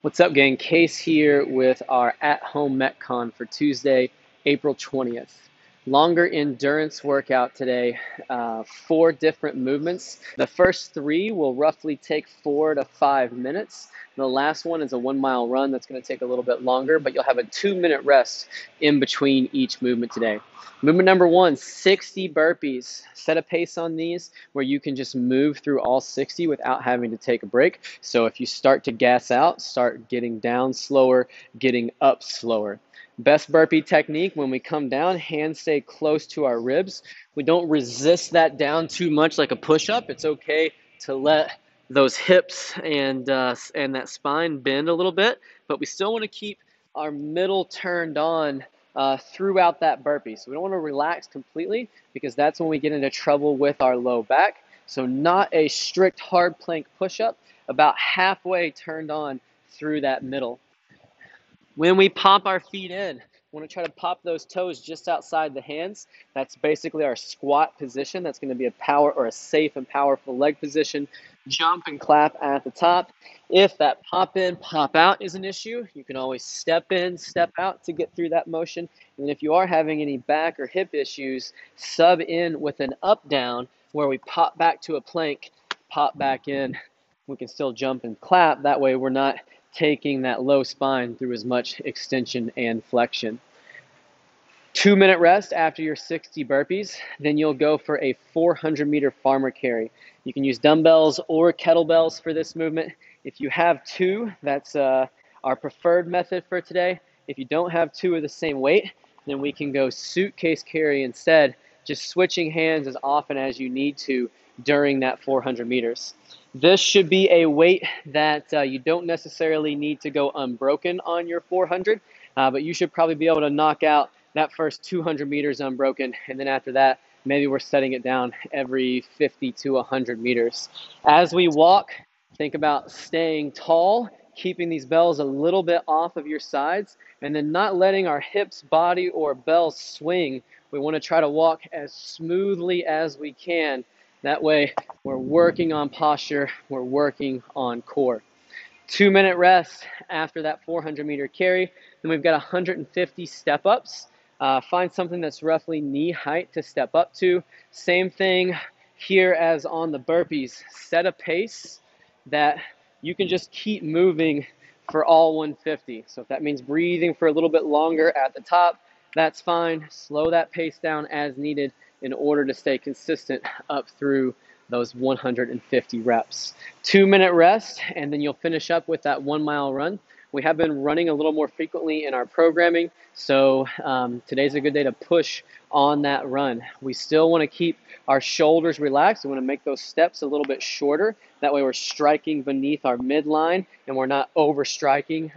What's up, gang? Case here with our at-home Metcon for Tuesday, April 20th. Longer endurance workout today, 4 different movements. The first 3 will roughly take 4 to 5 minutes. The last one is a 1-mile run that's going to take a little bit longer, but you'll have a 2-minute rest in between each movement today. Movement number 1, 60 burpees. Set a pace on these where you can just move through all 60 without having to take a break. So if you start to gas out, start getting down slower, getting up slower. Best burpee technique, when we come down, hands stay close to our ribs. We don't resist that down too much like a push-up. It's okay to let those hips and that spine bend a little bit, but we still want to keep our middle turned on throughout that burpee. So we don't want to relax completely because that's when we get into trouble with our low back. So not a strict hard plank push-up, about halfway turned on through that middle. When we pop our feet in, we want to try to pop those toes just outside the hands. That's basically our squat position. That's going to be a power or a safe and powerful leg position. Jump and clap at the top. If that pop in, pop out is an issue, you can always step in, step out to get through that motion. And if you are having any back or hip issues, sub in with an up down where we pop back to a plank, pop back in. We can still jump and clap. That way we're not taking that low spine through as much extension and flexion. 2-minute rest after your 60 burpees. Then you'll go for a 400-meter farmer carry. You can use dumbbells or kettlebells for this movement. If you have 2, that's our preferred method for today. If you don't have 2 of the same weight, then we can go suitcase carry instead, just switching hands as often as you need to during that 400 meters. This should be a weight that you don't necessarily need to go unbroken on your 400, but you should probably be able to knock out that first 200 meters unbroken, and then after that, maybe we're setting it down every 50 to 100 meters. As we walk, think about staying tall, keeping these bells a little bit off of your sides, and then not letting our hips, body, or bells swing. We want to try to walk as smoothly as we can. That way, we're working on posture, we're working on core. 2-minute rest after that 400-meter carry. Then we've got 150 step-ups. Find something that's roughly knee height to step up to. Same thing here as on the burpees. Set a pace that you can just keep moving for all 150. So if that means breathing for a little bit longer at the top, that's fine. Slow that pace down as needed in order to stay consistent up through those 150 reps. 2-minute rest, and then you'll finish up with that 1-mile run. We have been running a little more frequently in our programming, so today's a good day to push on that run. We still want to keep our shoulders relaxed. We want to make those steps a little bit shorter. That way we're striking beneath our midline and we're not overstriding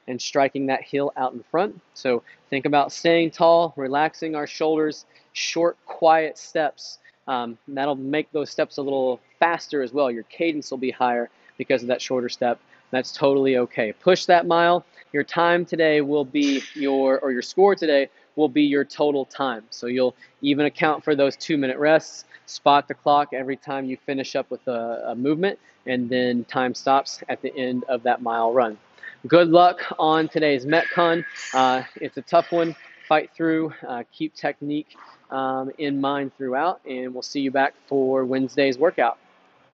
and striking that heel out in front. So think about staying tall, relaxing our shoulders, short, quiet steps. That'll make those steps a little faster as well. Your cadence will be higher because of that shorter step. That's totally okay. Push that mile. Your time today will be your score today will be your total time. So you'll even account for those 2-minute rests, spot the clock every time you finish up with a movement, and then time stops at the end of that mile run. Good luck on today's Metcon. It's a tough one. Fight through, keep technique in mind throughout, and we'll see you back for Wednesday's workout.